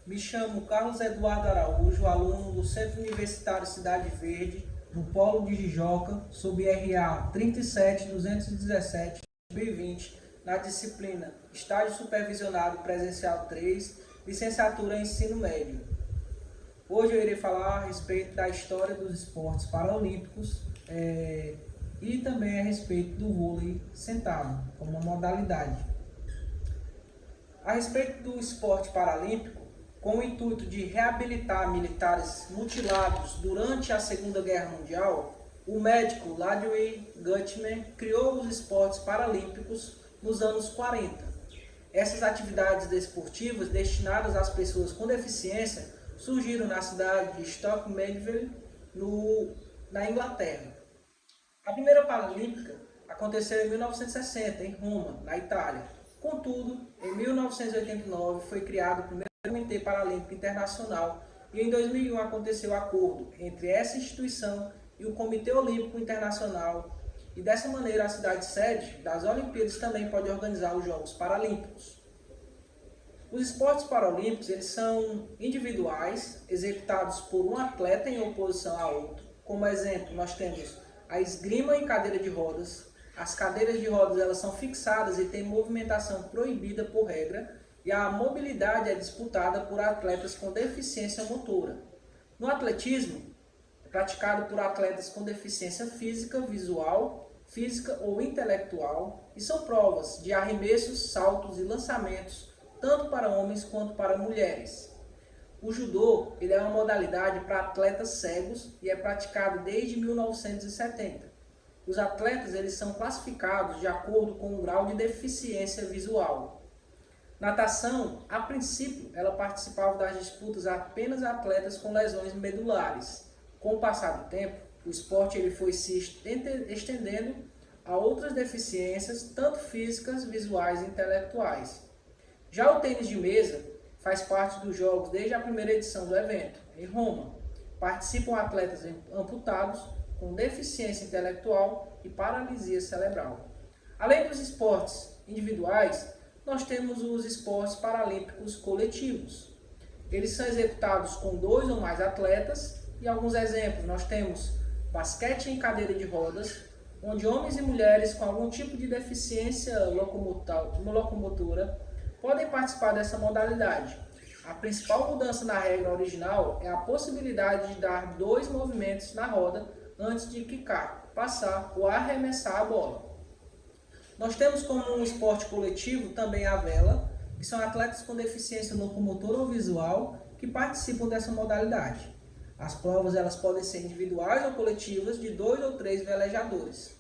Me chamo Carlos Eduardo Araújo, aluno do Centro Universitário Cidade Verde, no Polo de Jijoca, sob RA 37217-2020, na disciplina Estágio Supervisionado Presencial 3, Licenciatura em Ensino Médio. Hoje eu irei falar a respeito da história dos esportes paralímpicos e também a respeito do vôlei sentado, como uma modalidade. A respeito do esporte paralímpico, com o intuito de reabilitar militares mutilados durante a Segunda Guerra Mundial, o médico Ladwig Guttmann criou os esportes paralímpicos nos anos 40. Essas atividades desportivas destinadas às pessoas com deficiência surgiram na cidade de Stoke Mandeville, na Inglaterra. A primeira Paralímpica aconteceu em 1960, em Roma, na Itália. Contudo, em 1989 foi criado o primeiro Comitê Paralímpico Internacional e em 2001 aconteceu o acordo entre essa instituição e o Comitê Olímpico Internacional, e dessa maneira a cidade sede das Olimpíadas também pode organizar os Jogos Paralímpicos. Os esportes paralímpicos eles são individuais, executados por um atleta em oposição a outro. Como exemplo, nós temos a esgrima em cadeira de rodas. As cadeiras de rodas elas são fixadas e têm movimentação proibida por regra, e a mobilidade é disputada por atletas com deficiência motora. No atletismo, é praticado por atletas com deficiência física, visual, física ou intelectual, e são provas de arremessos, saltos e lançamentos, tanto para homens quanto para mulheres. O judô ele é uma modalidade para atletas cegos e é praticado desde 1970. Os atletas eles são classificados de acordo com o grau de deficiência visual. Natação, a princípio, ela participava das disputas apenas atletas com lesões medulares. Com o passar do tempo, o esporte ele foi se estendendo a outras deficiências, tanto físicas, visuais e intelectuais. Já o tênis de mesa faz parte dos jogos desde a primeira edição do evento, em Roma. Participam atletas amputados, com deficiência intelectual e paralisia cerebral. Além dos esportes individuais, nós temos os esportes paralímpicos coletivos. Eles são executados com 2 ou mais atletas, e alguns exemplos nós temos basquete em cadeira de rodas, onde homens e mulheres com algum tipo de deficiência locomotora podem participar dessa modalidade. A principal mudança na regra original é a possibilidade de dar 2 movimentos na roda antes de quicar, passar ou arremessar a bola. Nós temos como um esporte coletivo também a vela, que são atletas com deficiência locomotora ou visual que participam dessa modalidade. As provas elas podem ser individuais ou coletivas de 2 ou 3 velejadores.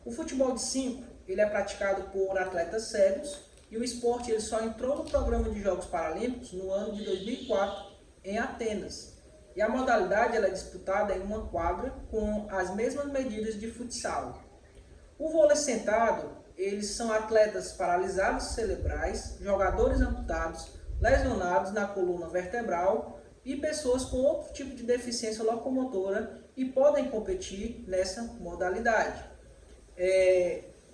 O futebol de 5 ele é praticado por atletas cegos, e o esporte ele só entrou no programa de Jogos Paralímpicos no ano de 2004 em Atenas. E a modalidade ela é disputada em uma quadra com as mesmas medidas de futsal. O vôlei sentado, eles são atletas paralisados cerebrais, jogadores amputados, lesionados na coluna vertebral e pessoas com outro tipo de deficiência locomotora e podem competir nessa modalidade.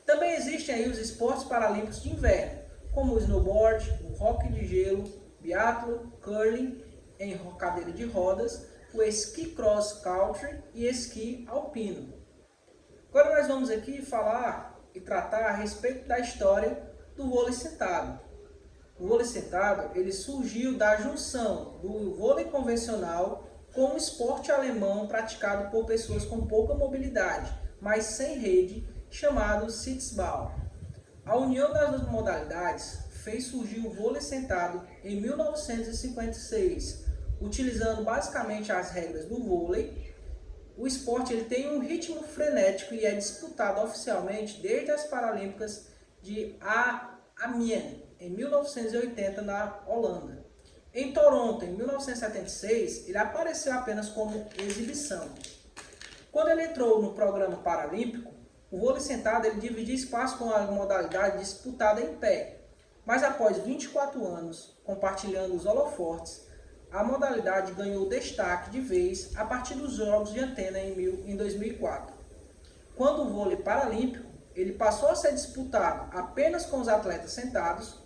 Também existem aí os esportes paralímpicos de inverno, como o snowboard, o hóquei de gelo, biatlo, curling em cadeira de rodas, o esqui cross country e esqui alpino. Agora nós vamos aqui falar e tratar a respeito da história do vôlei sentado. O vôlei sentado ele surgiu da junção do vôlei convencional com o esporte alemão praticado por pessoas com pouca mobilidade, mas sem rede, chamado Sitzball. A união das duas modalidades fez surgir o vôlei sentado em 1956, utilizando basicamente as regras do vôlei. O esporte ele tem um ritmo frenético e é disputado oficialmente desde as Paralímpicas de Amiens, em 1980, na Holanda. Em Toronto, em 1976, ele apareceu apenas como exibição. Quando ele entrou no programa paralímpico, o vôlei sentado ele dividia espaço com a modalidade disputada em pé, mas após 24 anos compartilhando os holofotes, a modalidade ganhou destaque de vez a partir dos Jogos de Atenas em 2004. Quando o vôlei paralímpico ele passou a ser disputado apenas com os atletas sentados,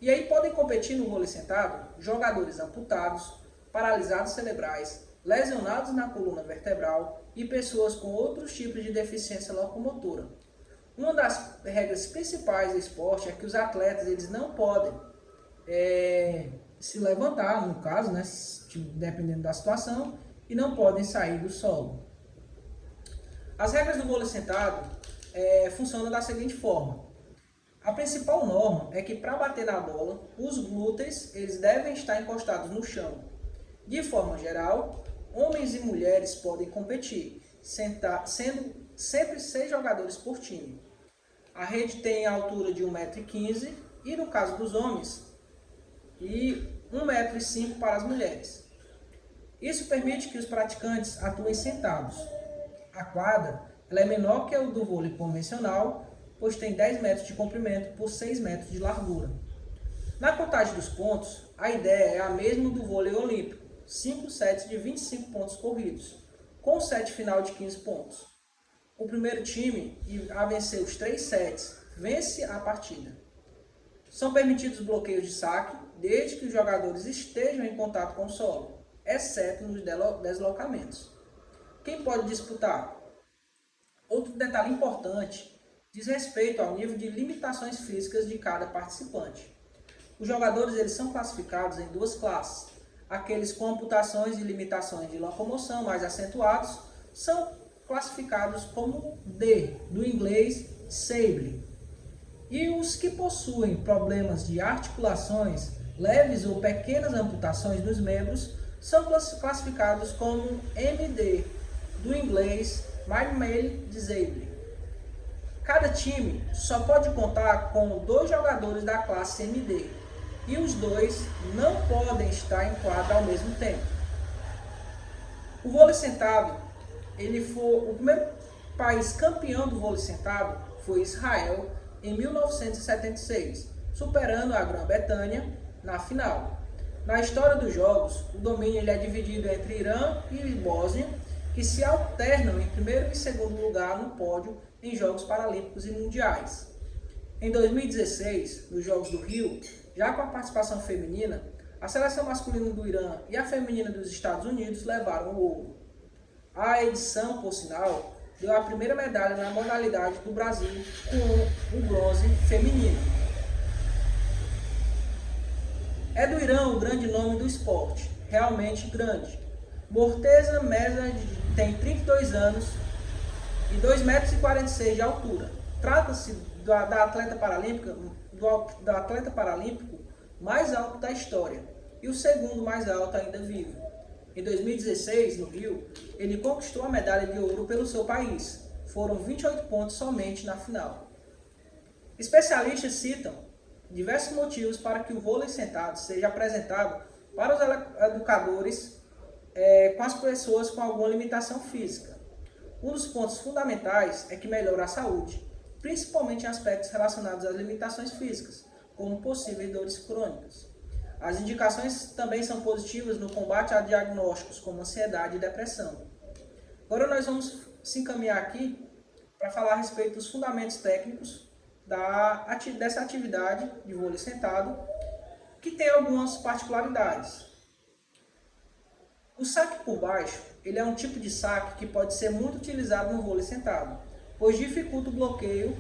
E aí podem competir no vôlei sentado jogadores amputados, paralisados cerebrais, lesionados na coluna vertebral e pessoas com outros tipos de deficiência locomotora. Uma das regras principais do esporte é que os atletas eles não podem se levantar, no caso, né, dependendo da situação, e não podem sair do solo. As regras do vôlei sentado funcionam da seguinte forma. A principal norma é que para bater na bola, os glúteos eles devem estar encostados no chão. De forma geral, homens e mulheres podem competir, sendo sempre 6 jogadores por time. A rede tem a altura de 1,15 m e, no caso dos homens, e 1,05 m para as mulheres. Isso permite que os praticantes atuem sentados. A quadra ela é menor que a do vôlei convencional, pois tem 10 metros de comprimento por 6 metros de largura. Na contagem dos pontos, a ideia é a mesma do vôlei olímpico, 5 sets de 25 pontos corridos, com um set final de 15 pontos. O primeiro time a vencer os 3 sets vence a partida. São permitidos bloqueios de saque, desde que os jogadores estejam em contato com o solo, exceto nos deslocamentos. Quem pode disputar? Outro detalhe importante diz respeito ao nível de limitações físicas de cada participante. Os jogadores eles são classificados em 2 classes. Aqueles com amputações e limitações de locomoção mais acentuados são classificados como D, do inglês Disable. E os que possuem problemas de articulações, leves ou pequenas amputações dos membros, são classificados como MD, do inglês Minimally Disabled. Cada time só pode contar com 2 jogadores da classe MD e os 2 não podem estar em quadra ao mesmo tempo. O vôlei sentado, o primeiro país campeão do vôlei sentado foi Israel em 1976, superando a Grã-Bretanha na final. Na história dos jogos, o domínio ele é dividido entre Irã e Bósnia, que se alternam em primeiro e segundo lugar no pódio em Jogos Paralímpicos e Mundiais. Em 2016, nos Jogos do Rio, já com a participação feminina, a seleção masculina do Irã e a feminina dos Estados Unidos levaram o ouro. A edição, por sinal, deu a primeira medalha na modalidade do Brasil com o bronze feminino. É do Irã o grande nome do esporte, realmente grande. Morteza Meza tem 32 anos e 2,46 metros de altura. Trata-se da atleta paralímpica, do atleta paralímpico mais alto da história e o segundo mais alto ainda vivo. Em 2016, no Rio, ele conquistou a medalha de ouro pelo seu país. Foram 28 pontos somente na final. Especialistas citam diversos motivos para que o vôlei sentado seja apresentado para os educadores com as pessoas com alguma limitação física. Um dos pontos fundamentais é que melhora a saúde, principalmente em aspectos relacionados às limitações físicas, como possíveis dores crônicas. As indicações também são positivas no combate a diagnósticos como ansiedade e depressão. Agora nós vamos se encaminhar aqui para falar a respeito dos fundamentos técnicos dessa atividade de vôlei sentado, que tem algumas particularidades. O saque por baixo, ele é um tipo de saque que pode ser muito utilizado no vôlei sentado, pois dificulta o bloqueio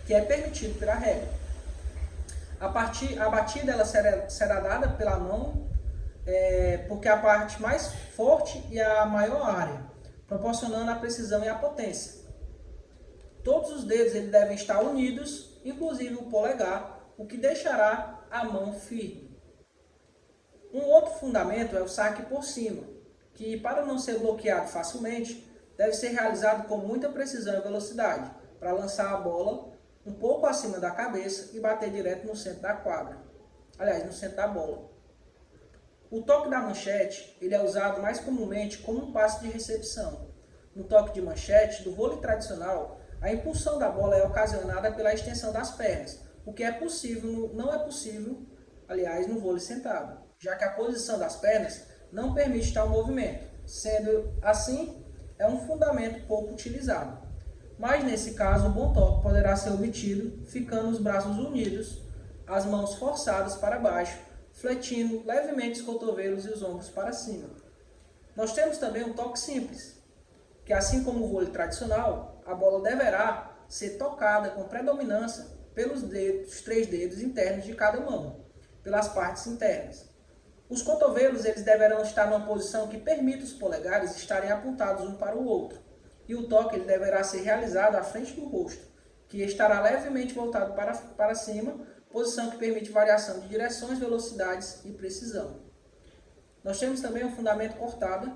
que é permitido pela regra. A batida ela será dada pela mão, porque é a parte mais forte e a maior área, proporcionando a precisão e a potência. Todos os dedos eles devem estar unidos, inclusive o polegar, o que deixará a mão firme. Um outro fundamento é o saque por cima, que para não ser bloqueado facilmente, deve ser realizado com muita precisão e velocidade, para lançar a bola um pouco acima da cabeça e bater direto no centro da quadra. Aliás, no centro da bola. O toque da manchete ele é usado mais comumente como um passe de recepção. No toque de manchete do vôlei tradicional, a impulsão da bola é ocasionada pela extensão das pernas, o que não é possível, aliás, no vôlei sentado, já que a posição das pernas não permite tal movimento. Sendo assim, é um fundamento pouco utilizado. Mas nesse caso, o bom toque poderá ser obtido ficando os braços unidos as mãos forçadas para baixo, fletindo levemente os cotovelos e os ombros para cima. Nós temos também um toque simples, que assim como o vôlei tradicional, a bola deverá ser tocada com predominância pelos dedos, 3 dedos internos de cada mão, pelas partes internas. Os cotovelos eles deverão estar numa posição que permita os polegares estarem apontados um para o outro, e o toque ele deverá ser realizado à frente do rosto, que estará levemente voltado para cima, posição que permite variação de direções, velocidades e precisão. Nós temos também o fundamento cortada,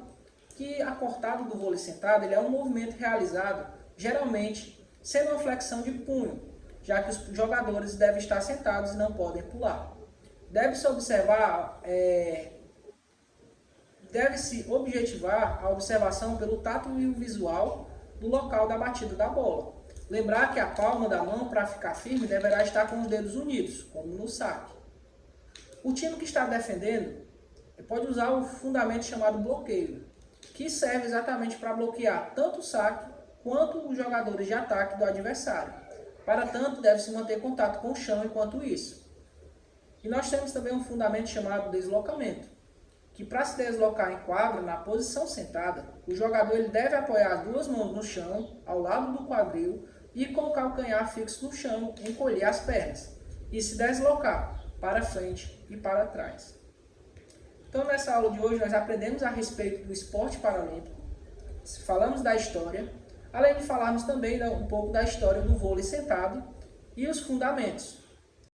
que a cortada do vôlei sentado ele é um movimento realizado, geralmente, sendo uma flexão de punho, já que os jogadores devem estar sentados e não podem pular. Deve-se objetivar a observação pelo tato e o visual do local da batida da bola. Lembrar que a palma da mão, para ficar firme, deverá estar com os dedos unidos, como no saque. O time que está defendendo pode usar o fundamento chamado bloqueio, que serve exatamente para bloquear tanto o saque quanto os jogadores de ataque do adversário. Para tanto, deve-se manter contato com o chão enquanto isso. E nós temos também um fundamento chamado deslocamento, que para se deslocar em quadra, na posição sentada, o jogador ele deve apoiar as 2 mãos no chão, ao lado do quadril, e com o calcanhar fixo no chão, encolher as pernas, e se deslocar para frente e para trás. Então, nessa aula de hoje, nós aprendemos a respeito do esporte paralímpico, falamos da história, além de falarmos também um pouco da história do vôlei sentado e os fundamentos.